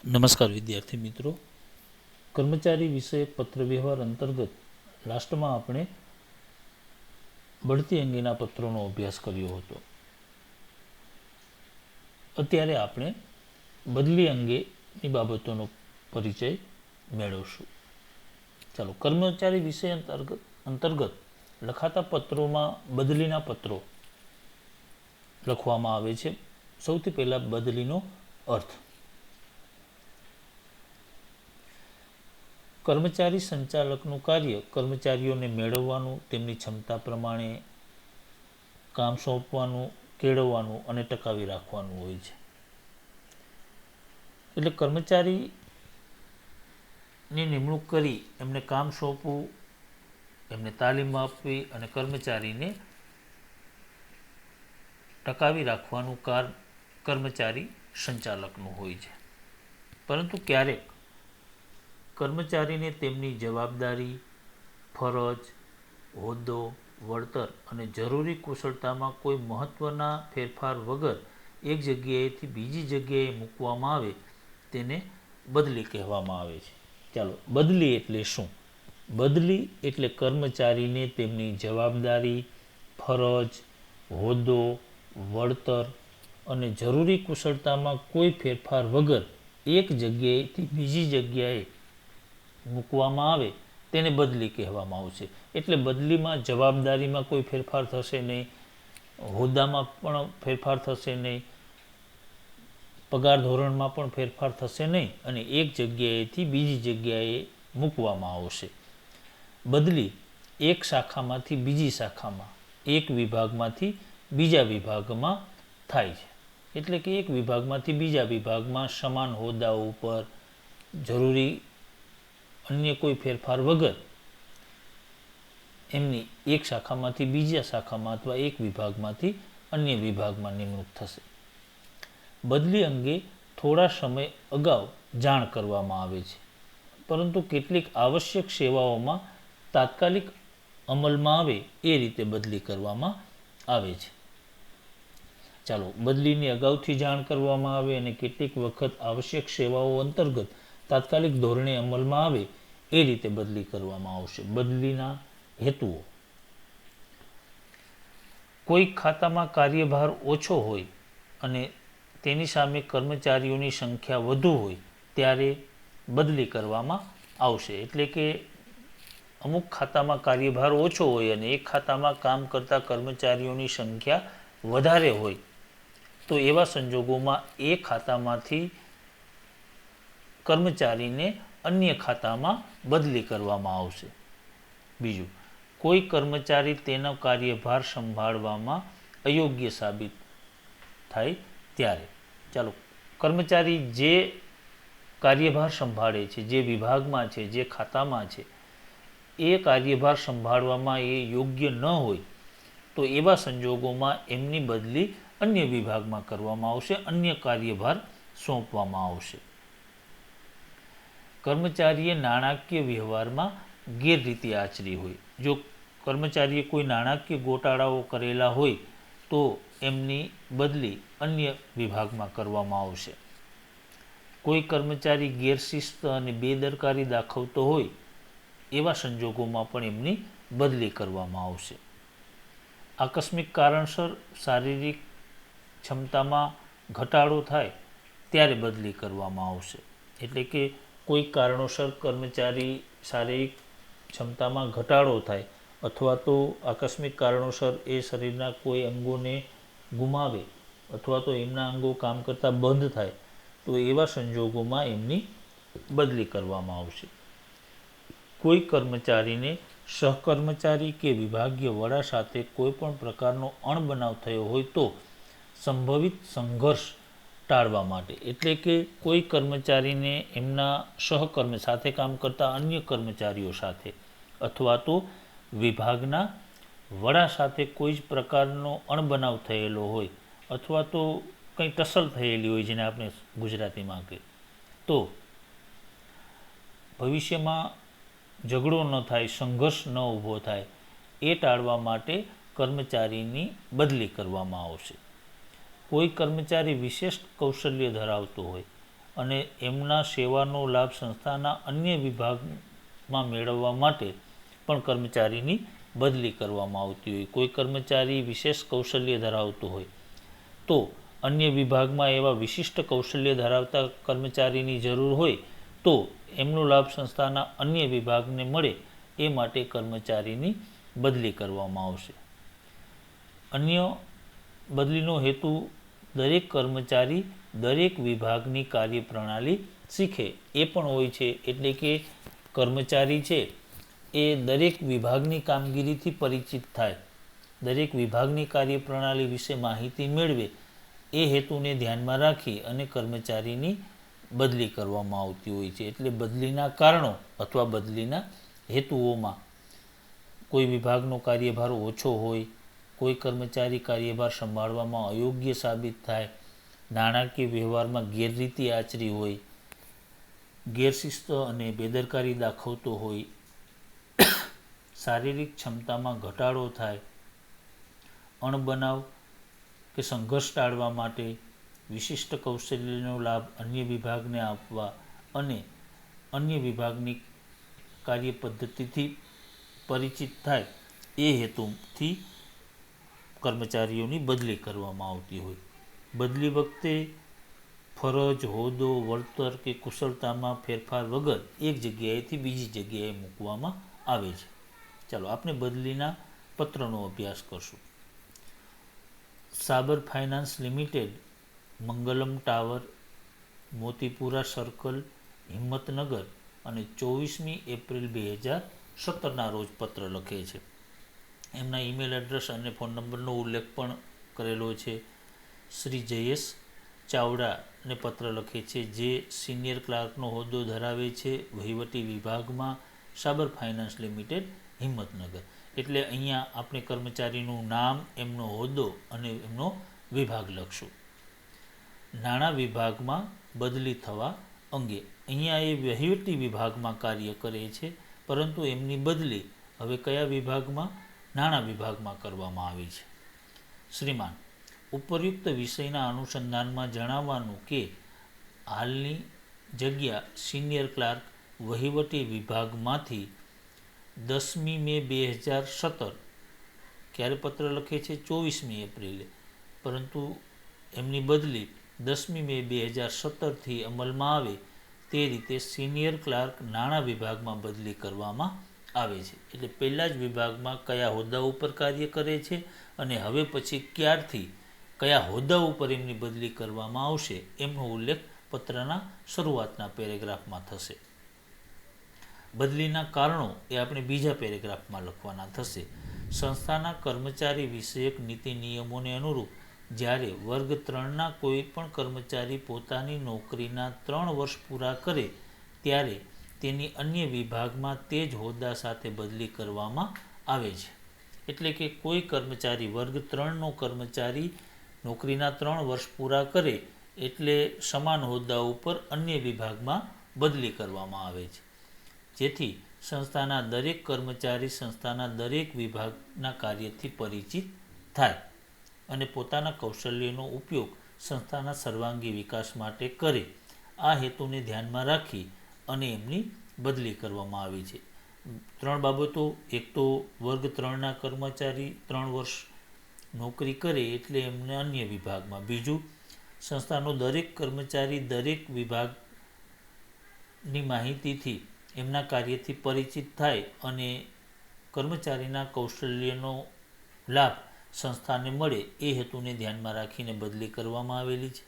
નમસ્કાર વિદ્યાર્થી મિત્રો, કર્મચારી વિષયક પત્ર વ્યવહાર અંતર્ગત લાસ્ટમાં આપણે બઢતી અંગેના પત્રોનો અભ્યાસ કર્યો હતો. અત્યારે આપણે બદલી અંગેની બાબતોનો પરિચય મેળવશું. ચાલો, કર્મચારી વિષય અંતર્ગત લખાતા પત્રોમાં બદલીના પત્રો લખવામાં આવે છે. સૌથી પહેલા બદલીનો અર્થ. કર્મચારી સંચાલકનું કાર્ય કર્મચારીઓને મેળવવાનું, તેમની ક્ષમતા પ્રમાણે કામ સોંપવાનું, કેળવવાનું અને ટકાવી રાખવાનું હોય છે. એટલે કર્મચારીની નિમણૂક કરી એમને કામ સોંપવું, એમને તાલીમ આપવી અને કર્મચારીને ટકાવી રાખવાનું કાર્ય કર્મચારી સંચાલકનું હોય છે. પરંતુ ક્યારેક કર્મચારીને તેમની જવાબદારી, ફરજ, હોદ્દો, વળતર અને જરૂરી કુશળતામાં કોઈ મહત્ત્વના ફેરફાર વગર એક જગ્યાએથી બીજી જગ્યાએ મૂકવામાં આવે તેને બદલી કહેવામાં આવે છે. ચાલો, બદલી એટલે શું? બદલી એટલે કર્મચારીને તેમની જવાબદારી, ફરજ, હોદ્દો, વળતર અને જરૂરી કુશળતામાં કોઈ ફેરફાર વગર એક જગ્યાએથી બીજી જગ્યાએ મૂકવામાં આવે તેને બદલી કહેવામાં આવશે. એટલે બદલીમાં જવાબદારીમાં કોઈ ફેરફાર થશે નહીં, હોદ્દામાં પણ ફેરફાર થશે નહીં, પગાર ધોરણમાં પણ ફેરફાર થશે નહીં અને એક જગ્યાએથી બીજી જગ્યાએ મૂકવામાં આવશે. બદલી એક શાખામાંથી બીજી શાખામાં, એક વિભાગમાંથી બીજા વિભાગમાં થાય છે. એટલે કે એક વિભાગમાંથી બીજા વિભાગમાં સમાન હોદ્દાઓ ઉપર જરૂરી અન્ય કોઈ ફેરફાર વગર એમની એક શાખામાંથી બીજા શાખામાં અથવા એક વિભાગમાંથી અન્ય વિભાગમાં નિમણૂક થશે. બદલી અંગે થોડા સમય અગાઉ જાણ કરવામાં આવે છે, પરંતુ કેટલીક આવશ્યક સેવાઓમાં તાત્કાલિક અમલમાં આવે એ રીતે બદલી કરવામાં આવે છે. ચાલો, બદલીની અગાઉથી જાણ કરવામાં આવે અને કેટલીક વખત આવશ્યક સેવાઓ અંતર્ગત તાત્કાલિક ધોરણે અમલમાં આવે એ રીતે બદલી કરવામાં આવશે. બદલીના હેતુઓ. કોઈ ખાતામાં કાર્યભાર ઓછો હોય અને તેની સામે કર્મચારીઓની સંખ્યા વધુ હોય ત્યારે બદલી કરવામાં આવશે. એટલે કે અમુક ખાતામાં કાર્યભાર ઓછો હોય અને એક ખાતામાં કામ કરતા કર્મચારીઓની સંખ્યા વધારે હોય તો એવા સંજોગોમાં એ ખાતામાંથી કર્મચારીને અન્ય ખાતામાં બદલી કરવામાં આવશે. બીજું, કોઈ કર્મચારી તેનો કાર્યભાર સંભાળવામાં અયોગ્ય સાબિત થાય ત્યારે. ચાલો, કર્મચારી જે કાર્યભાર સંભાળે છે, જે વિભાગમાં છે, જે ખાતામાં છે, એ કાર્યભાર સંભાળવામાં એ યોગ્ય ન હોય તો એવા સંજોગોમાં એમની બદલી અન્ય વિભાગમાં કરવામાં આવશે, અન્ય કાર્યભાર સોંપવામાં આવશે. કર્મચારીએ નાણાકીય વ્યવહારમાં ગેરરીતિ આચરી હોય. જો કર્મચારીએ કોઈ નાણાકીય ગોટાળાઓ કરેલા હોય તો એમની બદલી અન્ય વિભાગમાં કરવામાં આવશે. કોઈ કર્મચારી ગેરશિસ્ત અને બેદરકારી દાખવતો હોય એવા સંજોગોમાં પણ એમની બદલી કરવામાં આવશે. આકસ્મિક કારણસર શારીરિક ક્ષમતામાં ઘટાડો થાય ત્યારે બદલી કરવામાં આવશે. એટલે કે કોઈ કારણોસર કર્મચારી શારીરિક ક્ષમતામાં ઘટાડો થાય અથવા તો આકસ્મિક કારણોસર એ શરીરના કોઈ અંગોને ગુમાવે અથવા તો એમના અંગો કામ કરતાં બંધ થાય તો એવા સંજોગોમાં એમની બદલી કરવામાં આવશે. કોઈ કર્મચારીને સહકર્મચારી કે વિભાગીય વડા સાથે કોઈ પણ પ્રકારનો અણબનાવ થયો હોય તો સંભવિત સંઘર્ષ ટાળવા માટે, એટલે કે કોઈ કર્મચારીને એમના સહકર્મી સાથે કામ કરતા અન્ય કર્મચારીઓ સાથે અથવા તો વિભાગના વડા સાથે કોઈ જ પ્રકારનો અણબનાવ થયેલો હોય અથવા તો કંઈ ટસલ થયેલી હોય, જેને આપણે ગુજરાતીમાં કહીએ, તો ભવિષ્યમાં ઝઘડો ન થાય, સંઘર્ષ ન ઊભો થાય એ ટાળવા માટે કર્મચારીની બદલી કરવામાં આવશે. કોઈ કર્મચારી વિશેષ કૌશલ્ય ધરાવતો હોય અને એમના સેવાનો લાભ સંસ્થાના અન્ય વિભાગમાં મેળવવા માટે પણ કર્મચારીની બદલી કરવામાં આવતી હોય. કોઈ કર્મચારી વિશેષ કૌશલ્ય ધરાવતો હોય તો અન્ય વિભાગમાં એવા વિશિષ્ટ કૌશલ્ય ધરાવતા કર્મચારીની જરૂર હોય તો એમનો લાભ સંસ્થાના અન્ય વિભાગને મળે એ માટે કર્મચારીની બદલી કરવામાં આવશે. અન્ય બદલીનો હેતુ દરેક કર્મચારી દરેક વિભાગની કાર્યપ્રણાલી શીખે એ પણ હોય છે. એટલે કે કર્મચારી છે એ દરેક વિભાગની કામગીરીથી પરિચિત થાય, દરેક વિભાગની કાર્યપ્રણાલી વિશે માહિતી મેળવે એ હેતુને ધ્યાનમાં રાખી અને કર્મચારીની બદલી કરવામાં આવતી હોય છે. એટલે બદલીના કારણો અથવા બદલીના હેતુઓમાં કોઈ વિભાગનો કાર્યભાર ઓછો હોય, કોઈ કર્મચારી કાર્યભાર સંભાળવામાં અયોગ્ય સાબિત થાય, નાણાકીય વ્યવહારમાં ગેરરીતિ આચરી હોય, ગેરશિસ્ત અને બેદરકારી દાખવતો હોય, શારીરિક ક્ષમતામાં ઘટાડો થાય, અણબનાવ કે સંઘર્ષ ટાળવા માટે વિશિષ્ટ કૌશલ્યનો લાભ અન્ય વિભાગને આપવા અને અન્ય વિભાગની કાર્યપદ્ધતિથી પરિચિત થાય એ હેતુથી કર્મચારીઓની બદલી કરવામાં આવતી હોય. બદલી વખતે ફરજ, હોદ્દો, વળતર કે કુશળતામાં ફેરફાર વગર એક જગ્યાએથી બીજી જગ્યાએ મૂકવામાં આવે છે. ચાલો આપણે બદલીના પત્રનો અભ્યાસ કરશું. Sabar finance limited, Mangalam tower, Motipura circle, Himmatnagar અને 24મી એપ્રિલ 2017ના રોજ પત્ર લખે છે. એમના ઈમેલ એડ્રેસ અને ફોન નંબરનો ઉલ્લેખ પણ કરેલો છે. શ્રી જયેશ ચાવડાને પત્ર લખે છે, જે સિનિયર ક્લાર્કનો હોદ્દો ધરાવે છે વહીવટી વિભાગમાં, સાબર ફાઇનાન્સ લિમિટેડ, હિંમતનગર. એટલે અહીંયા આપણે કર્મચારીનું નામ, એમનો હોદ્દો અને એમનો વિભાગ લખશું. નાણાં વિભાગમાં બદલી થવા અંગે અહીંયા એ વહીવટી વિભાગમાં કાર્ય કરે છે, પરંતુ એમની બદલી હવે કયા વિભાગમાં? નાણાં વિભાગમાં કરવામાં આવી છે. શ્રીમાન, ઉપરયુક્ત વિષયના અનુસંધાનમાં જણાવવાનું કે હાલની જગ્યા સિનિયર ક્લાર્ક વહીવટી વિભાગમાંથી 10મી મે 2017, ક્યારે પત્ર લખે છે? 24મી એપ્રિલે, પરંતુ એમની બદલી 10મી મે 2017થી અમલમાં આવે તે રીતે સિનિયર ક્લાર્ક નાણાં વિભાગમાં બદલી કરવામાં આવે છે. એટલે પહેલા જ વિભાગમાં કયા હોદ્દા ઉપર કાર્ય કરે છે અને હવે પછી ક્યારથી કયા હોદ્દા ઉપર એમની બદલી કરવામાં આવશે એમનો ઉલ્લેખ પત્રના શરૂઆતના પેરેગ્રાફમાં થશે. બદલીના કારણો એ આપણે બીજા પેરેગ્રાફમાં લખવાના થશે. સંસ્થાના કર્મચારી વિષયક નીતિ નિયમોને અનુરૂપ જ્યારે વર્ગ 3ના કોઈ પણ કર્મચારી પોતાની નોકરીના 3 વર્ષ પૂરા કરે ત્યારે તેની અન્ય વિભાગમાં તે જ હોદ્દા સાથે બદલી કરવામાં આવે છે. એટલે કે કોઈ કર્મચારી વર્ગ 3નો કર્મચારી નોકરીના 3 વર્ષ પૂરા કરે એટલે સમાન હોદ્દા ઉપર અન્ય વિભાગમાં બદલી કરવામાં આવે છે, જેથી સંસ્થાના દરેક કર્મચારી સંસ્થાના દરેક વિભાગના કાર્યથી પરિચિત થાય અને પોતાના કૌશલ્યનો ઉપયોગ સંસ્થાના સર્વાંગી વિકાસ માટે કરે. આ હેતુને ધ્યાનમાં રાખી અને એમની બદલી કરવામાં આવી છે. 3 બાબતો: એક તો વર્ગ 3ના કર્મચારી 3 વર્ષ નોકરી કરે એટલે એમને અન્ય વિભાગમાં. બીજું, સંસ્થાનો દરેક કર્મચારી દરેક વિભાગની માહિતીથી એમના કાર્યથી પરિચિત થાય અને કર્મચારીના કૌશલ્યનો લાભ સંસ્થાને મળે એ હેતુને ધ્યાનમાં રાખીને બદલી કરવામાં આવેલી છે.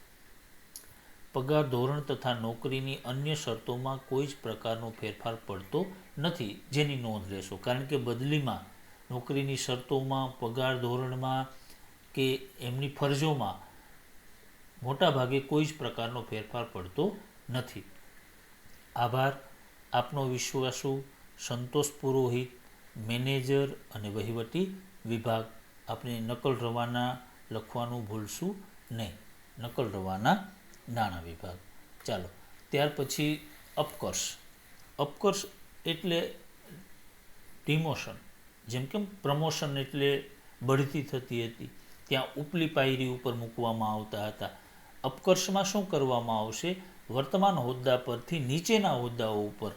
પગાર ધોરણ તથા નોકરીની અન્ય શરતોમાં કોઈ જ પ્રકારનો ફેરફાર પડતો નથી, જેની નોંધ લેશો. કારણ કે બદલીમાં નોકરીની શરતોમાં, પગાર ધોરણમાં કે એમની ફરજોમાં મોટાભાગે કોઈ જ પ્રકારનો ફેરફાર પડતો નથી. આભાર. આપનો વિશ્વાસુ સંતોષ પુરોહિત, મેનેજર અને વહીવટી વિભાગ. આપણે નકલ રવાના લખવાનું ભૂલશું નહીં. નકલ રવાના નાણાં વિભાગ. ચાલો, ત્યાર પછી અપકર્ષ. અપકર્ષ એટલે ડિમોશન. જેમ કે પ્રમોશન એટલે બઢતી થતી હતી, ત્યાં ઉપલી પાયરી ઉપર મૂકવામાં આવતા હતા. અપકર્ષમાં શું કરવામાં આવશે? વર્તમાન હોદ્દા પરથી નીચેના હોદ્દાઓ ઉપર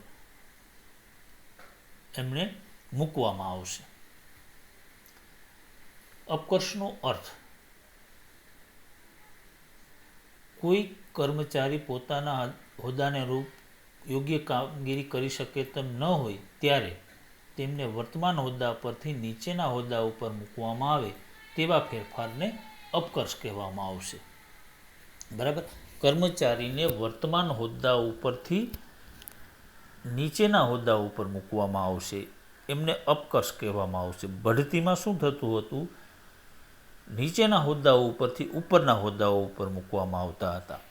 એમને મૂકવામાં આવશે. અપકર્ષનો અર્થ: કોઈ કર્મચારી પોતાના હોદ્દાને રૂપ યોગ્ય કામગીરી કરી શકે તેમ ન હોય ત્યારે તેમને વર્તમાન હોદ્દા પરથી નીચેના હોદ્દા ઉપર મૂકવામાં આવે તેવા ફેરફારને અપકર્ષ કહેવામાં આવશે. બરાબર. કર્મચારીને વર્તમાન હોદ્દા ઉપરથી નીચેના હોદ્દા ઉપર મૂકવામાં આવશે, એમને અપકર્ષ કહેવામાં આવશે. બઢતીમાં શું થતું હતું? નીચેના હોદ્દાઓ ઉપરથી ઉપરના હોદ્દાઓ ઉપર મૂકવામાં આવતા હતા.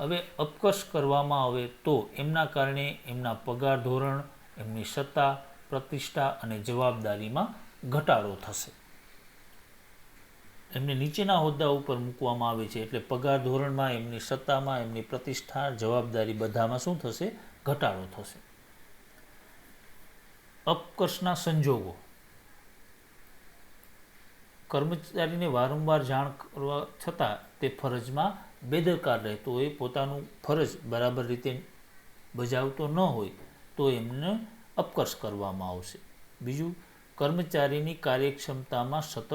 હવે અપકર્ષ કરવામાં આવે તો એમના કારણે એમના પગાર ધોરણ, એમની સત્તા, પ્રતિષ્ઠા અને જવાબદારીમાં ઘટાડો થશે. એમને નીચેના હોદ્દા ઉપર મૂકવામાં આવે છે એટલે પગાર ધોરણમાં, એમની સત્તામાં, એમની પ્રતિષ્ઠા, જવાબદારી બધામાં શું થશે? ઘટાડો થશે. અપકર્ષના સંજોગો: કર્મચારીને વારંવાર જાણ કરવા છતાં તે ફરજમાં બેદરકાર રહેતો હોય, પોતાનું ફરજ બરાબર રીતે બજાવતો ન હોય તો એમને અપકર્ષ કરવામાં આવશે. બીજું, કર્મચારીની કાર્યક્ષમતામાં સતત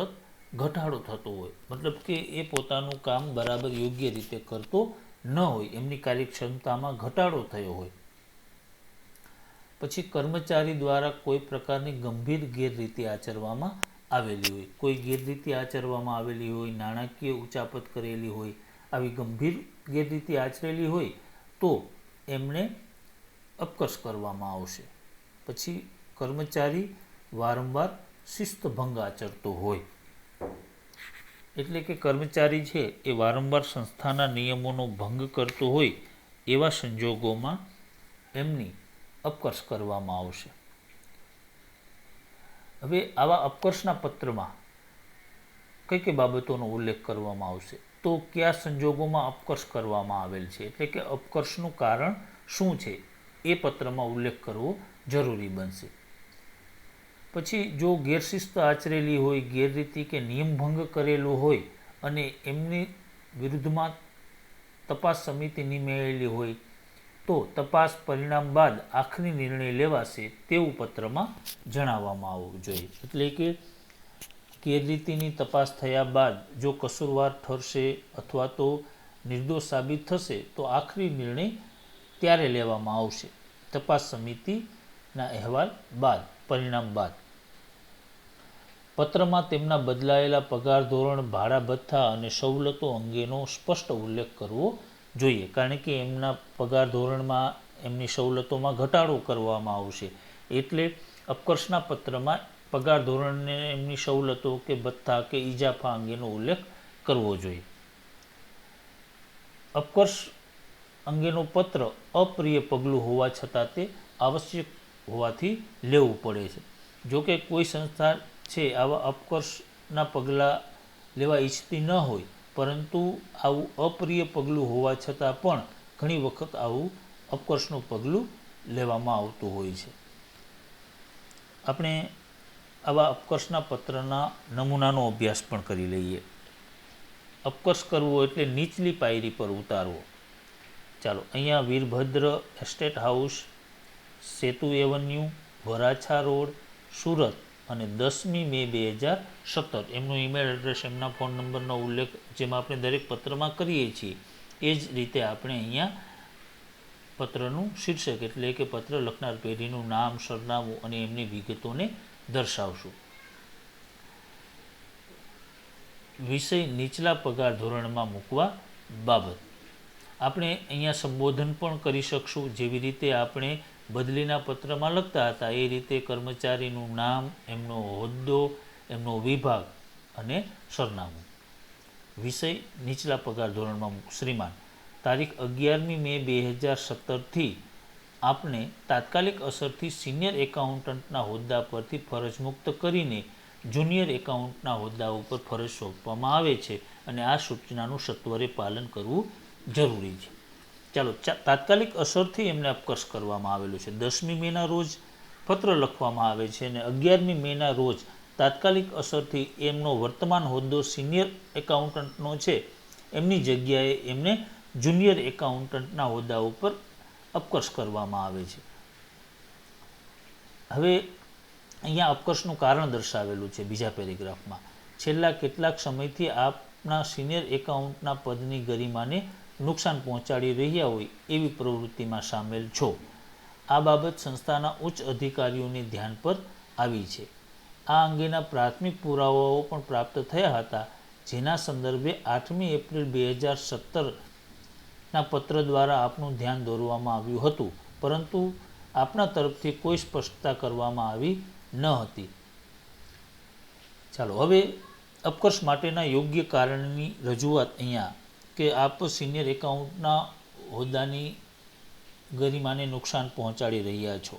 ઘટાડો થતો હોય, મતલબ કે એ પોતાનું કામ બરાબર યોગ્ય રીતે કરતો ન હોય, એમની કાર્યક્ષમતામાં ઘટાડો થયો હોય. પછી કર્મચારી દ્વારા કોઈ પ્રકારની ગંભીર ગેરરીતિ આચરવામાં આવેલી હોય, કોઈ ગેરરીતિ આચરવામાં આવેલી હોય, નાણાકીય ઉચાપત કરેલી હોય, આવી ગંભીર ગેરરીતિ આચરેલી હોય તો એમને અપકર્ષ કરવામાં આવશે. પછી કર્મચારી વારંવાર શિસ્તભંગ આચરતો હોય, એટલે કે કર્મચારી છે એ વારંવાર સંસ્થાના નિયમોનો ભંગ કરતો હોય, એવા સંજોગોમાં એમની અપકર્ષ કરવામાં આવશે. હવે આવા અપકર્ષના પત્રમાં કઈ કઈ બાબતોનો ઉલ્લેખ કરવામાં આવશે? તો કયા સંજોગોમાં અપકર્ષ કરવામાં આવેલ છે, એટલે કે અપકર્ષનું કારણ શું છે એ પત્રમાં ઉલ્લેખ કરવો જરૂરી બનશે. પછી જો ગેરશિસ્ત આચરેલી હોય, ગેરરીતિ કે નિયમભંગ કરેલો હોય અને એમની વિરુદ્ધમાં તપાસ સમિતિ નિમાયેલી હોય તો તપાસ પરિણામ બાદ આખરી નિર્ણય લેવાશે તેવું પત્રમાં જણાવવામાં આવવું જોઈએ. એટલે કે ગેરરીતિની તપાસ થયા બાદ જો કસૂરવાર ઠરશે અથવા તો નિર્દોષ સાબિત થશે તો આખરી નિર્ણય ત્યારે લેવામાં આવશે, તપાસ સમિતિના અહેવાલ બાદ, પરિણામ બાદ. પત્રમાં તેમના બદલાયેલા પગાર ધોરણ, ભાડા ભથ્થા અને સવલતો અંગેનો સ્પષ્ટ ઉલ્લેખ કરવો જોઈએ, કારણ કે એમના પગાર ધોરણમાં, એમની સવલતોમાં ઘટાડો કરવામાં આવશે એટલે અપકર્ષના પત્રમાં પગાર ધોરણને, એમની સવલતો કે ભથ્થા કે ઇજાફા અંગેનો ઉલ્લેખ કરવો જોઈએ. અપકર્ષ અંગેનો પત્ર અપ્રિય પગલું હોવા છતાં તે આવશ્યક હોવાથી લેવું પડે છે. જો કે કોઈ સંસ્થા છે આવા અપકર્ષના પગલાં લેવા ઈચ્છતી ન હોય, પરંતુ આવું અપ્રિય પગલું હોવા છતાં પણ ઘણી વખત આવું અપકર્ષનું પગલું લેવામાં આવતું હોય છે. આપણે આવા અપકર્ષના પત્રના નમૂનાનો અભ્યાસ પણ કરી લઈએ. અપકર્ષ કરવો એટલે નીચલી પાયરી પર ઉતારવો. ચાલો, અહીંયા વીરભદ્ર એસ્ટેટ હાઉસ, સેતુ એવન્યુ, વરાછા રોડ, સુરત અને 10મી મે 2017 એમનું ઈમેલ એડ્રેસ, એમના ફોન નંબરનો ઉલ્લેખ જેમ આપણે દરેક પત્રમાં કરીએ છીએ એ જ રીતે આપણે અહીંયા પત્રનું શીર્ષક એટલે કે પત્ર લખનાર પેઢીનું નામ, સરનામું અને એમની વિગતોને દર્શાવશું. વિષય નીચલા પગાર ધોરણમાં મૂકવા બાબત. આપણે અહીંયા સંબોધન પણ કરી શકશું, જેવી રીતે આપણે બદલીના પત્રમાં લખતા હતા એ રીતે કર્મચારીનું નામ, એમનો હોદ્દો, એમનો વિભાગ અને સરનામું. વિષય નીચલા પગાર ધોરણમાં શ્રીમાન. તારીખ 11મી મે 2017થી આપને તાત્કાલિક અસરથી સિનિયર એકાઉન્ટન્ટના હોદ્દા પરથી ફરજ મુક્ત કરીને જુનિયર એકાઉન્ટના હોદ્દા ઉપર ફરજ સોંપવામાં આવે છે અને આ સૂચનાનું સત્વરે પાલન કરવું જરૂરી છે. ચાલો, તાત્કાલિક અસરથી એમને અપકર્ષ કરવામાં આવેલું છે. 10મી મેના રોજ પત્ર લખવામાં આવે છે અને 11મી મેના રોજ તાત્કાલિક અસરથી એમનો વર્તમાન હોદ્દો સિનિયર એકાઉન્ટન્ટનો છે, એમની જગ્યાએ એમને જુનિયર એકાઉન્ટન્ટના હોદ્દા ઉપર અપકર્ષ કરવામાં આવે છે. હવે અહીંયા અપકર્ષનું કારણ દર્શાવેલું છે બીજા પેરેગ્રાફમાં. છેલ્લા કેટલાક સમયથી આપના સિનિયર એકાઉન્ટના પદની ગરિમાને નુકસાન પહોંચાડી રહ્યા હોય એવી પ્રવૃત્તિમાં સામેલ છો. આ બાબત સંસ્થાના ઉચ્ચ અધિકારીઓની ધ્યાન પર આવી છે. આ અંગેના પ્રાથમિક પુરાવાઓ પણ પ્રાપ્ત થયા હતા, જેના સંદર્ભે 8મી એપ્રિલ 2017ના પત્ર દ્વારા આપનું ધ્યાન દોરવામાં આવ્યું હતું, પરંતુ આપના તરફથી કોઈ સ્પષ્ટતા કરવામાં આવી ન હતી. ચાલો હવે અપકર્ષ માટેના યોગ્ય કારણની રજૂઆત અહીંયા કે આપ સિનિયર એકાઉન્ટના હોદ્દાની ગરિમાને નુકસાન પહોંચાડી રહ્યા છો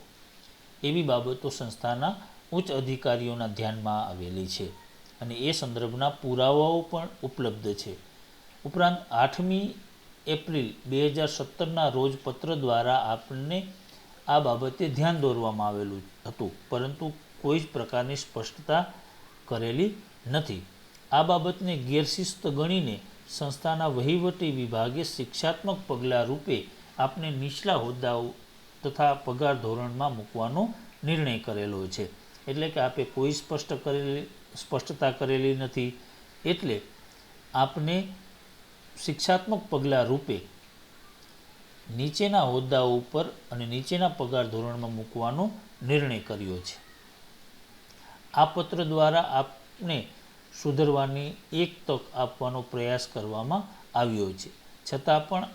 એવી બાબતો સંસ્થાના ઉચ્ચ અધિકારીઓના ધ્યાનમાં આવેલી છે અને એ સંદર્ભના પુરાવાઓ પણ ઉપલબ્ધ છે. ઉપરાંત 8મી એપ્રિલ 2017ના રોજ પત્ર દ્વારા આપને આ બાબતે ધ્યાન દોરવામાં આવેલું હતું, પરંતુ કોઈ જ પ્રકારની સ્પષ્ટતા કરેલી નથી. આ બાબતને ગેરશિસ્ત ગણીને સંસ્થાના વહીવટી વિભાગે શિક્ષાત્મક પગલાં રૂપે આપને નીચલા હોદ્દાઓ તથા પગાર ધોરણમાં મૂકવાનો નિર્ણય કરેલો છે. એટલે કે આપે કોઈ સ્પષ્ટતા કરેલી નથી, એટલે આપને શિક્ષાત્મક પગલાં રૂપે નીચેના હોદ્દાઓ ઉપર અને નીચેના પગાર ધોરણમાં મૂકવાનો નિર્ણય કર્યો છે. આ પત્ર દ્વારા આપને સુધરવાની એક તક આપવાનો પ્રયાસ કરવામાં આવ્યો છે. છતાં પણ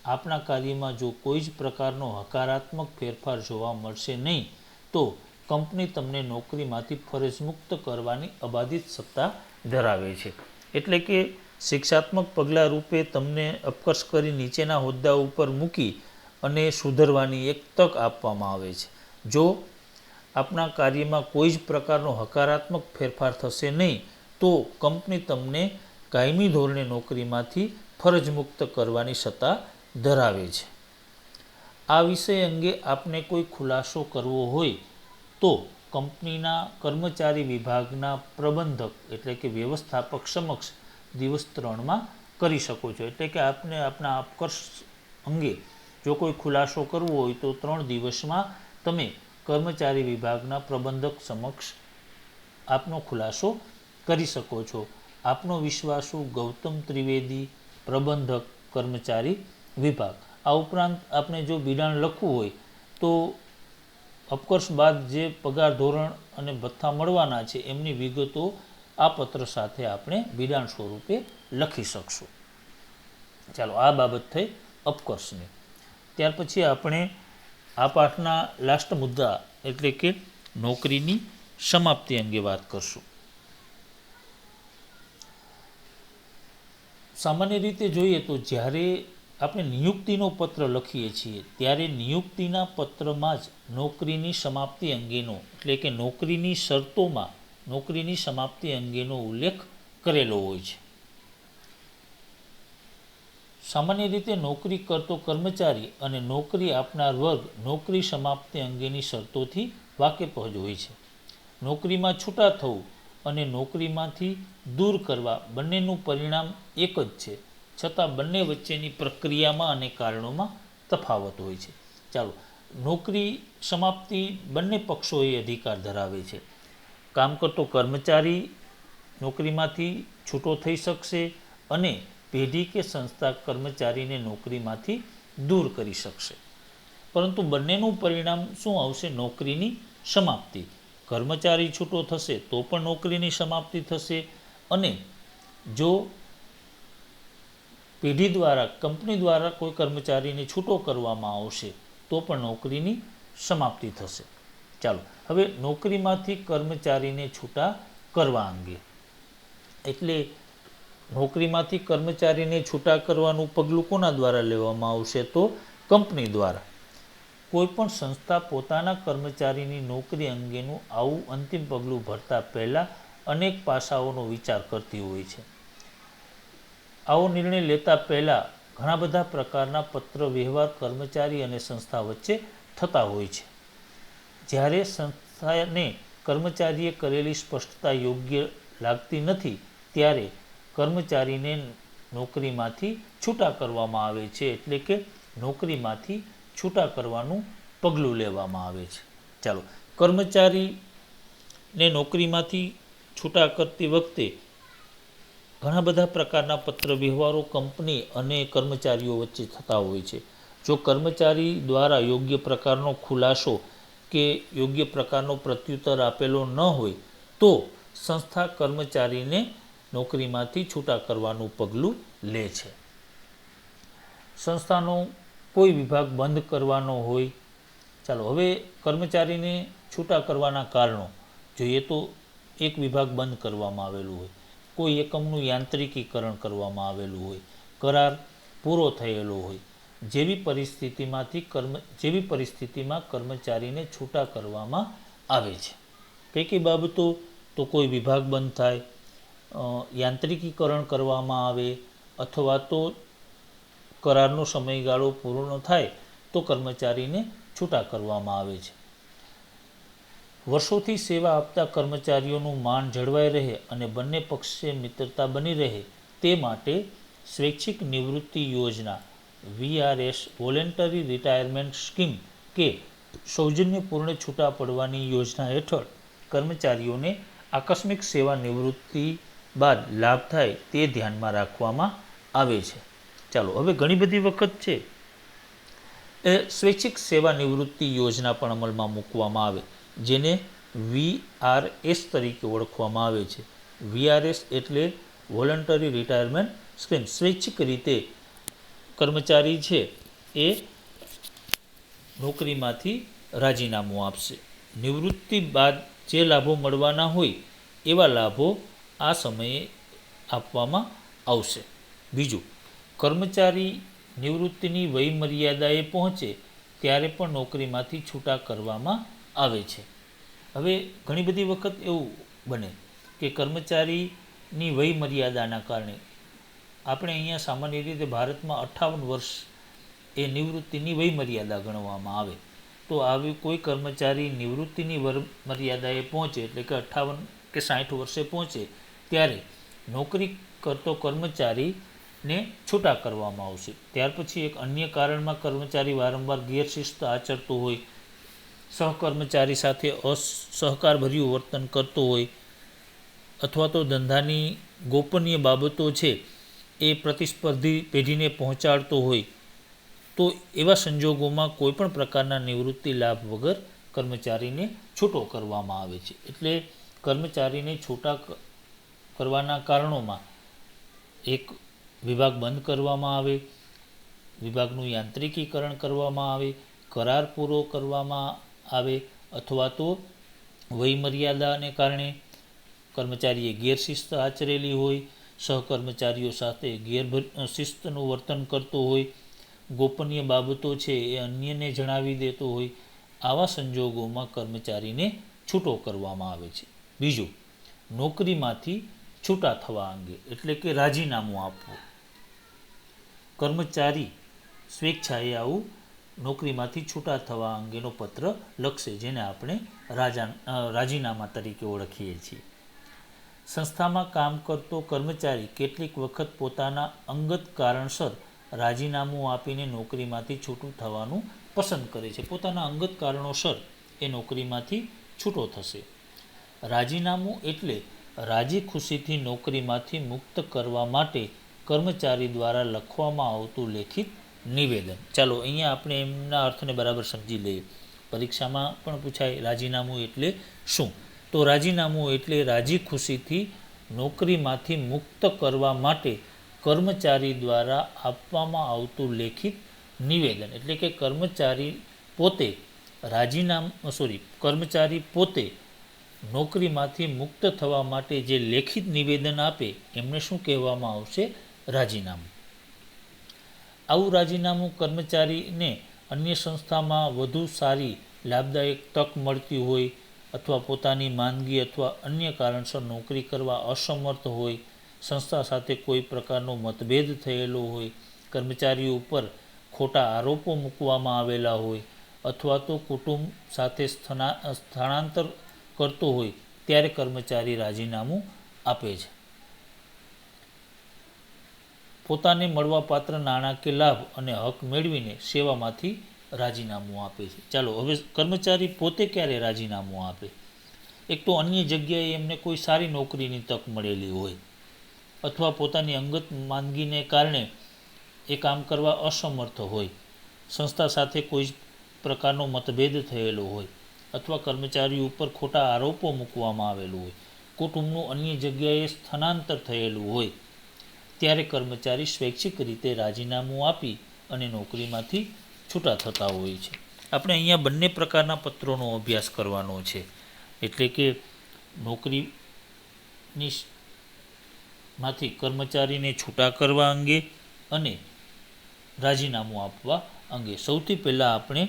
આપના કાર્યમાં જો કોઈ જ પ્રકારનો હકારાત્મક ફેરફાર જોવા મળશે નહીં, તો કંપની તમને નોકરીમાંથી ફરજમુક્ત કરવાની અબાધિત સત્તા ધરાવે છે. એટલે કે શિક્ષાત્મક પગલાં રૂપે તમને અપકર્ષ કરી નીચેના હોદ્દા ઉપર મૂકી અને સુધરવાની એક તક આપવામાં આવે છે. જો આપના કાર્યમાં કોઈ જ પ્રકારનો હકારાત્મક ફેરફાર થશે નહીં, તો કંપની તમને કાયમી ધોરણે નોકરીમાંથી ફરજમુક્ત કરવાની સત્તા ધરાવે છે. આ વિષય અંગે આપને કોઈ ખુલાસો કરવો હોય તો કંપનીના કર્મચારી વિભાગના પ્રબંધક એટલે કે વ્યવસ્થાપક સમક્ષ દિવસ 3માં કરી શકો છો. એટલે કે આપને આપના અપકર્ષ અંગે જો કોઈ ખુલાસો કરવો હોય તો 3 દિવસમાં તમે કર્મચારી વિભાગના પ્રબંધક સમક્ષ આપનો ખુલાસો કરી શકો છો. આપનો વિશ્વાસુ ગૌતમ ત્રિવેદી, પ્રબંધક, કર્મચારી વિભાગ. આ ઉપરાંત આપણે જો બિડાણ લખવું હોય તો અપકર્ષ બાદ જે પગાર ધોરણ અને ભથ્થા મળવાના છે એમની વિગતો આ પત્ર સાથે આપણે બિડાણ સ્વરૂપે લખી શકશું. ચાલો, આ બાબત થઈ અપકર્ષની. ત્યાર પછી આપણે આ પાઠના લાસ્ટ મુદ્દા એટલે કે નોકરીની સમાપ્તિ અંગે વાત કરશું. સામાન્ય રીતે જોઈએ તો જ્યારે આપણે નિયુક્તિનો પત્ર લખીએ છીએ ત્યારે નિયુક્તિના પત્રમાં જ નોકરીની સમાપ્તિ અંગેનો એટલે કે નોકરીની શરતોમાં નોકરીની સમાપ્તિ અંગેનો ઉલ્લેખ કરેલો હોય છે. સામાન્ય રીતે નોકરી કરતો કર્મચારી અને નોકરી આપનાર વર્ગ નોકરી સમાપ્તિ અંગેની શરતોથી વાકેફ જ હોય છે. નોકરીમાં છૂટા થવું અને નોકરીમાંથી દૂર કરવા બંનેનું પરિણામ એક જ છે, છતાં બંને વચ્ચેની પ્રક્રિયામાં અને કારણોમાં તફાવત હોય છે. ચાલો, નોકરી સમાપ્તિ બંને પક્ષોએ અધિકાર ધરાવે છે. કામ કરતો કર્મચારી નોકરીમાંથી છૂટો થઈ શકશે અને પેઢી કે સંસ્થા કર્મચારીને નોકરીમાંથી દૂર કરી શકશે, પરંતુ બંનેનું પરિણામ શું આવશે? નોકરીની સમાપ્તિ. કર્મચારી છૂટો થશે તો પણ નોકરીની સમાપ્તિ થશે, અને જો પેઢી દ્વારા કંપની દ્વારા કોઈ કર્મચારીને છૂટો કરવામાં આવશે તો પણ નોકરીની સમાપ્તિ થશે. ચાલો, હવે નોકરીમાંથી કર્મચારીને છૂટા કરવા અંગે. એટલે નોકરીમાંથી કર્મચારીને છૂટા કરવાનું પગલું કોના દ્વારા લેવામાં આવશે? તો કંપની દ્વારા. કોઈપણ સંસ્થા પોતાના કર્મચારીની નોકરી અંગેનું આવું અંતિમ પગલું ભરતા પહેલાં અનેક પાસાઓનો વિચાર કરતી હોય છે. આવો નિર્ણય લેતા પહેલાં ઘણા બધા પ્રકારના પત્ર વ્યવહાર કર્મચારી અને સંસ્થા વચ્ચે થતા હોય છે. જ્યારે સંસ્થાને કર્મચારીએ કરેલી સ્પષ્ટતા યોગ્ય લાગતી નથી, ત્યારે કર્મચારીને નોકરીમાંથી છૂટા કરવામાં આવે છે, એટલે કે નોકરીમાંથી છૂટા કરવાનું પગલું લેવામાં આવે છે. ચાલો, કર્મચારીને નોકરીમાંથી છૂટા કરતી વખતે ઘણા બધા પ્રકારના પત્ર વ્યવહારો કંપની અને કર્મચારીઓ વચ્ચે થતા હોય છે. જો કર્મચારી દ્વારા યોગ્ય પ્રકારનો ખુલાસો કે યોગ્ય પ્રકારનો પ્રત્યુત્તર આપેલો ન હોય તો સંસ્થા કર્મચારીને નોકરીમાંથી છૂટા કરવાનું પગલું લે છે. સંસ્થાનો કોઈ વિભાગ બંધ કરવાનો હોય, ચાલો હવે કર્મચારીને છૂટા કરવાના કારણો જોઈએ તો એક વિભાગ બંધ કરવામાં આવેલું હોય, કોઈ એકમનું યાંત્રિકીકરણ કરવામાં આવેલું હોય, કરાર પૂરો થયેલો હોય, જેવી પરિસ્થિતિમાં કર્મચારીને છૂટા કરવામાં આવે છે. કઈ કઈ બાબતો? તો કોઈ વિભાગ બંધ થાય, યાંત્રિકીકરણ કરવામાં આવે, અથવા તો કરારનો સમયગાળો પૂર્ણ થાય તો કર્મચારીને છૂટા કરવામાં આવે છે. વર્ષોથી સેવા આપતા કર્મચારીઓનું માન જળવાઈ રહે અને બંને પક્ષે મિત્રતા બની રહે તે માટે સ્વૈચ્છિક નિવૃત્તિ યોજના VRS વોલેન્ટરી રિટાયરમેન્ટ સ્કીમ કે સૌજન્યપૂર્ણ છૂટા પડવાની યોજના હેઠળ કર્મચારીઓને આકસ્મિક સેવા નિવૃત્તિ બાદ લાભ થાય તે ધ્યાનમાં રાખવામાં આવે છે. ચાલો, હવે ઘણી બધી વખત છે એ સ્વૈચ્છિક સેવા નિવૃત્તિ યોજના પણ અમલમાં મૂકવામાં આવે, જેને VRS તરીકે ઓળખવામાં આવે છે. VRS એટલે વોલન્ટરી રિટાયરમેન્ટ સ્કીમ. સ્વૈચ્છિક રીતે કર્મચારી છે એ નોકરીમાંથી રાજીનામું આપશે. નિવૃત્તિ બાદ જે લાભો મળવાના હોય એવા લાભો આ સમયે આપવામાં આવશે. બીજું, કર્મચારી નિવૃત્તિની વયમર્યાદાએ પહોંચે ત્યારે પણ નોકરીમાંથી છૂટા કરવામાં આવે છે. હવે ઘણી બધી વખત એવું બને કે કર્મચારીની વયમર્યાદાના કારણે, આપણે અહીંયા સામાન્ય રીતે ભારતમાં 58 વર્ષ એ નિવૃત્તિની વયમર્યાદા ગણવામાં આવે. તો આવી કોઈ કર્મચારી નિવૃત્તિની મર્યાદાએ પહોંચે, એટલે કે 58 કે 60 વર્ષે પહોંચે ત્યારે નોકરી કરતો કર્મચારીને છૂટા કરવામાં આવશે. ત્યાર પછી એક અન્ય કારણમાં કર્મચારી વારંવાર ગેરશિસ્ત આચરતો હોય, સહકર્મચારી સાથે અસહકારભર્યું વર્તન કરતો હોય, અથવા તો ધંધાની ગોપનીય બાબતો છે એ પ્રતિસ્પર્ધી પેઢીને પહોંચાડતો હોય, તો એવા સંજોગોમાં કોઈપણ પ્રકારના નિવૃત્તિ લાભ વગર કર્મચારીને છૂટો કરવામાં આવે છે. એટલે કર્મચારીને છૂટા કરવાના કારણોમાં એક વિભાગ બંધ કરવામાં આવે, વિભાગનું યાંત્રિકીકરણ કરવામાં આવે, કરાર પૂરો કરવામાં આવે, અથવા તો વયમર્યાદાને કારણે કર્મચારીએ ગેરશિસ્ત આચરેલી હોય, સહકર્મચારીઓ સાથે ગેરશિસ્તનું વર્તન કરતો હોય, ગોપનીય બાબતો છે એ અન્યને જણાવી દેતો હોય, આવા સંજોગોમાં કર્મચારીને છૂટો કરવામાં આવે છે. બીજું, નોકરીમાંથી છૂટા થવા અંગે, એટલે કે રાજીનામું આપવું. કર્મચારી સ્વેચ્છાએ આવું નોકરીમાંથી છૂટા થવા અંગેનો પત્ર લખશે, જેને આપણે રાજીનામા તરીકે ઓળખીએ છીએ. સંસ્થામાં કામ કરતો કર્મચારી કેટલીક વખત પોતાના અંગત કારણસર રાજીનામું આપીને નોકરીમાંથી છૂટું થવાનું પસંદ કરે છે. પોતાના અંગત કારણોસર એ નોકરીમાંથી છૂટો થશે. રાજીનામું એટલે રાજી ખુશીથી નોકરીમાંથી મુક્ત કરવા માટે કર્મચારી દ્વારા લખવામાં આવતું લેખિત નિવેદન. ચાલો, અહીંયા આપણે એમના અર્થને બરાબર સમજી લઈએ. પરીક્ષામાં પણ પૂછાય રાજીનામું એટલે શું? તો રાજીનામું એટલે રાજી ખુશીથી નોકરીમાંથી મુક્ત કરવા માટે કર્મચારી દ્વારા આપવામાં આવતું લેખિત નિવેદન. એટલે કે કર્મચારી પોતે નોકરીમાંથી મુક્ત થવા માટે જે લેખિત નિવેદન આપે એમને શું કહેવામાં આવશે? રાજીનામું. આવું રાજીનામું કર્મચારીને અન્ય સંસ્થામાં વધુ સારી લાભદાયક તક મળતી હોય, અથવા પોતાની માંદગી અથવા અન્ય કારણસર નોકરી કરવા અસમર્થ હોય, સંસ્થા સાથે કોઈ પ્રકારનો મતભેદ થયેલો હોય, કર્મચારીઓ ઉપર ખોટા આરોપો મૂકવામાં આવેલા હોય, અથવા તો કુટુંબ સાથે સ્થળાંતર કરતો હોય ત્યારે કર્મચારી રાજીનામું આપે છે. પોતાને મળવાપાત્ર નાણાકીય લાભ અને હક મેળવીને સેવામાંથી રાજીનામું આપે છે. ચાલો હવે કર્મચારી પોતે ક્યારે રાજીનામું આપે? એક તો અન્ય જગ્યાએ એમને કોઈ સારી નોકરીની તક મળેલી હોય અથવા પોતાની અંગત માંદગીને કારણે એ કામ કરવા અસમર્થ હોય, સંસ્થા સાથે કોઈ પ્રકારનો મતભેદ થયેલો હોય અથવા કર્મચારી ઉપર ખોટા આરોપો મૂકવામાં આવેલું હોય, કુટુંબનું અન્ય જગ્યાએ સ્થળાંતર થયેલું હોય, ત્યારે કર્મચારી સ્વૈચ્છિક રીતે રાજીનામું આપી અને નોકરીમાંથી છૂટા થતા હોય છે. આપણે અહીંયા બંને પ્રકારના પત્રોનો અભ્યાસ કરવાનો છે, એટલે કે નોકરીની માંથી કર્મચારીને છૂટા કરવા અંગે અને રાજીનામું આપવા અંગે. સૌથી પહેલાં આપણે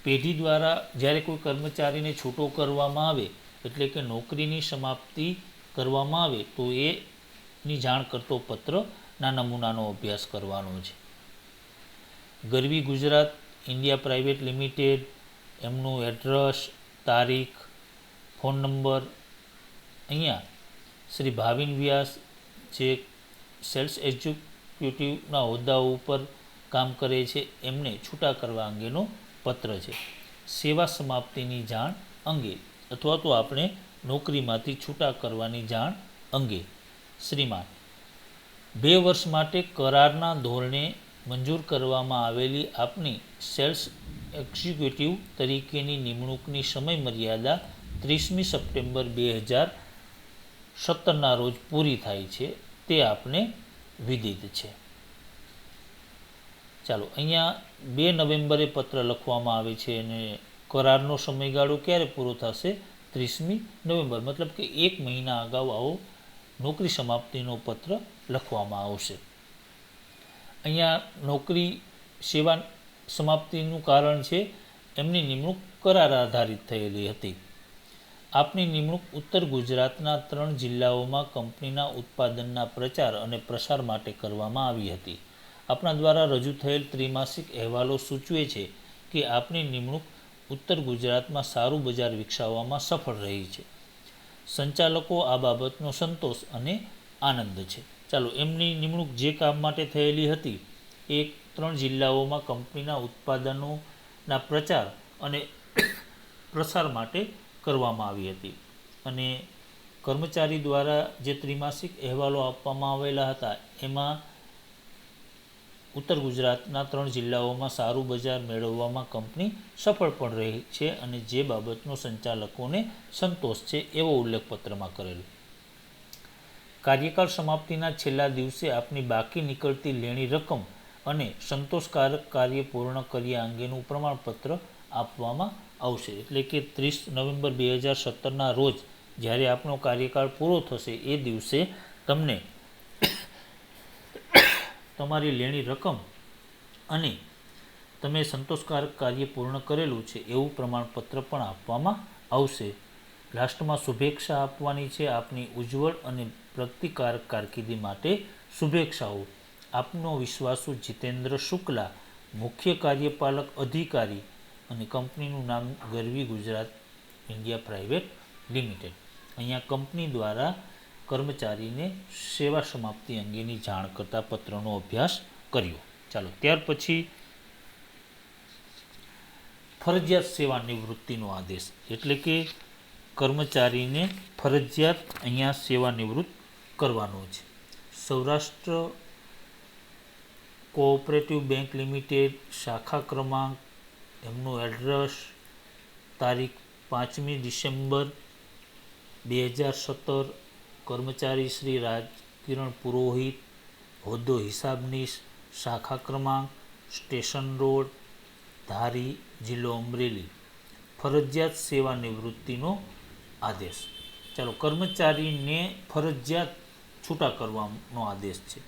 પેઢી દ્વારા જ્યારે કોઈ કર્મચારીને છૂટો કરવામાં આવે એટલે કે નોકરીની સમાપ્તિ કરવામાં આવે તો એની જાણ કરતો પત્રના નમૂનાનો અભ્યાસ કરવાનો છે. ગરવી ગુજરાત ઇન્ડિયા પ્રાઇવેટ લિમિટેડ, એમનું એડ્રેસ, તારીખ, ફોન નંબર. અહીંયા શ્રી ભાવિન વ્યાસ જે સેલ્સ એક્ઝિક્યુટિવના હોદ્દાઓ ઉપર કામ કરે છે એમને છૂટા કરવા અંગેનો પત્ર છે. સેવા સમાપ્તિની જાણ અંગે અથવા તો આપણે નોકરીમાંથી છૂટા કરવાની જાણ અંગે. શ્રીમાન, 2 વર્ષ માટે કરારના ધોરણે મંજૂર કરવામાં આવેલી આપની સેલ્સ એક્ઝિક્યુટિવ તરીકેની નિમણૂકની સમયમર્યાદા 30મી સપ્ટેમ્બર 2017ના રોજ પૂરી થાય છે, તે આપને વિદિત છે. ચાલો, અહીંયા 2 નવેમ્બરે પત્ર લખવામાં આવે છે અને કરારનો સમયગાળો ક્યારે પૂરો થશે? 30મી નવેમ્બર, મતલબ કે 1 મહિના અગાઉ આવો નોકરી સમાપ્તિનો પત્ર લખવામાં આવશે. અહીંયા નોકરી સેવા સમાપ્તિનું કારણ છે એમની નિમણૂક કરાર આધારિત થયેલી હતી. આપની નિમણૂક ઉત્તર ગુજરાતના 3 જિલ્લાઓમાં કંપનીના ઉત્પાદનના પ્રચાર અને પ્રસાર માટે કરવામાં આવી હતી. આપણા દ્વારા રજૂ થયેલ ત્રિમાસિક અહેવાલો સૂચવે છે કે આપની નિમણૂક ઉત્તર ગુજરાતમાં સારું બજાર વિકસાવવામાં સફળ રહી છે. સંચાલકો આ બાબતનો સંતોષ અને આનંદ છે. ચાલો, એમની નિમણૂક જે કામ માટે થયેલી હતી એ 3 જિલ્લાઓમાં કંપનીના ઉત્પાદનોના પ્રચાર અને પ્રસાર માટે કરવામાં આવી હતી અને કર્મચારી દ્વારા જે ત્રિમાસિક અહેવાલો આપવામાં આવેલા હતા એમાં ઉત્તર ગુજરાતના 3 જિલ્લાઓમાં સારું બજાર મેળવવામાં કંપની સફળ પણ રહી છે અને જે બાબતનો સંચાલકોને સંતોષ છે એવો ઉલ્લેખ પત્રમાં કરેલો. કાર્યકાળ સમાપ્તિના છેલ્લા દિવસે આપની બાકી નીકળતી લેણી રકમ અને સંતોષકારક કાર્ય પૂર્ણ કર્યા અંગેનું પ્રમાણપત્ર આપવામાં આવશે. એટલે કે 30 નવેમ્બર 2017ના રોજ જ્યારે આપનો કાર્યકાળ પૂરો થશે એ દિવસે તમને તમારી લેણી રકમ અને તમે સંતોષકારક કાર્ય પૂર્ણ કરેલું છે એવું પ્રમાણપત્ર પણ આપવામાં આવશે. લાસ્ટમાં શુભેચ્છા આપવાની છે. આપની ઉજ્જવળ અને પ્રગતિકારક કારકિર્દી માટે શુભેચ્છાઓ. આપનો વિશ્વાસુ જીતેન્દ્ર શુક્લા, મુખ્ય કાર્યપાલક અધિકારી, અને કંપનીનું નામ ગરવી ગુજરાત ઇન્ડિયા પ્રાઇવેટ લિમિટેડ. અહીંયા કંપની દ્વારા કર્મચારીને સેવા સમાપ્તિ અંગેની જાણ કરતા પત્રનો અભ્યાસ કર્યો. ચાલો, ત્યાર પછી ફરજિયાત સેવા નિવૃત્તિનો આદેશ, એટલે કે કર્મચારીને ફરજિયાત અહીંયા સેવા નિવૃત્ત કરવાનો છે. સૌરાષ્ટ્ર કોઓપરેટિવ બેંક લિમિટેડ, શાખા ક્રમાંક, એમનું એડ્રેસ, તારીખ 5મી ડિસેમ્બર 2017, કર્મચારી શ્રી રાજકિરણ પુરોહિત, હોદ્દો હિસાબનીશ, શાખા ક્રમાંક, સ્ટેશન રોડ, ધારી, જિલ્લો અમરેલી. ફરજિયાત સેવા નિવૃત્તિનો આદેશ. ચાલો, કર્મચારીને ફરજિયાત છૂટા કરવાનો આદેશ છે.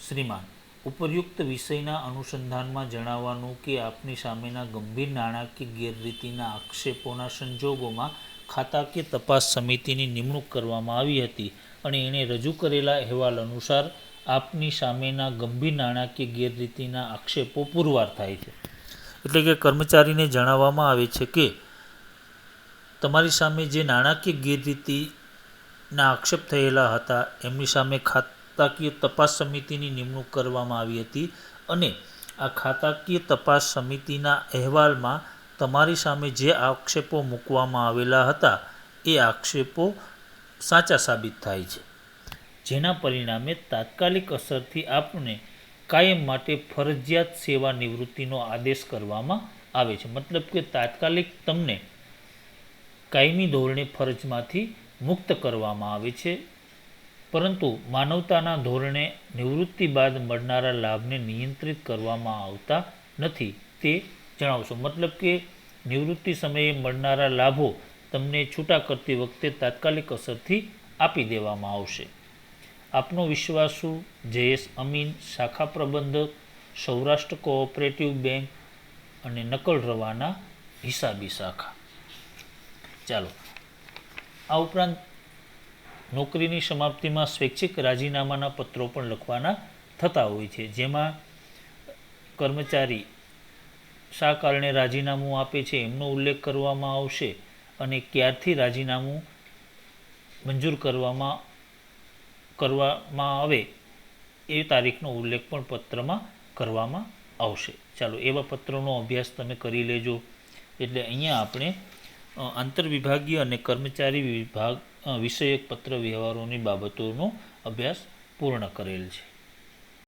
શ્રીમાન, ઉપર્યુક્ત વિષયના અનુસંધાનમાં જણાવવાનું કે આપની સામેના ગંભીર નાણાકીય ગેરરીતિના આક્ષેપોના સંજોગોમાં ખાતાકીય તપાસ સમિતિની નિમણૂક કરવામાં આવી હતી અને એણે રજૂ કરેલા અહેવાલ અનુસાર આપની સામેના ગંભીર નાણાકીય ગેરરીતિના આક્ષેપો પુરવાર થાય છે. એટલે કે કર્મચારીને જણાવવામાં આવે છે કે તમારી સામે જે નાણાકીય ગેરરીતિ ના આક્ષેપ થયેલા હતા એમની સામે ખાતાકીય તપાસ સમિતિની નિમણૂક કરવામાં આવી હતી અને આ ખાતાકીય તપાસ સમિતિના અહેવાલમાં તમારી સામે જે આક્ષેપો મૂકવામાં આવેલા હતા એ આક્ષેપો સાચા સાબિત થાય છે, જેના પરિણામે તાત્કાલિક અસરથી આપને કાયમ માટે ફરજિયાત સેવા નિવૃત્તિનો આદેશ કરવામાં આવે છે. મતલબ કે તાત્કાલિક તમને કાયમી ધોરણે ફરજમાંથી મુક્ત કરવામાં આવે છે, પરંતુ માનવતાના ધોરણે નિવૃત્તિ બાદ મળનારા લાભને નિયંત્રિત કરવામાં આવતા નથી તે જણાવશો. મતલબ કે નિવૃત્તિ સમયે મળનારા લાભો તમને છૂટા કરતી વખતે તાત્કાલિક અસરથી આપી દેવામાં આવશે. આપનો વિશ્વાસુ જયેશ અમીન, શાખા પ્રબંધક, સૌરાષ્ટ્ર કોઓપરેટિવ બેંક અને નકલ રવાના હિસાબી શાખા. ચાલો, આ ઉપરાંત નોકરીની સમાપ્તિમાં સ્વૈચ્છિક રાજીનામાના પત્રો પણ લખવાના થતા હોય છે, જેમાં કર્મચારી શા કારણે રાજીનામું આપે છે એમનો ઉલ્લેખ કરવામાં આવશે અને ક્યારથી રાજીનામું મંજૂર કરવામાં આવે એ તારીખનો ઉલ્લેખ પણ પત્રમાં કરવામાં આવશે. ચાલો, એવા પત્રોનો અભ્યાસ તમે કરી લેજો. એટલે અહીંયા આપણે આંતરવિભાગીય અને કર્મચારી વિભાગ વિષયક પત્ર વ્યવહારોની બાબતોનો અભ્યાસ પૂર્ણ કરેલ છે.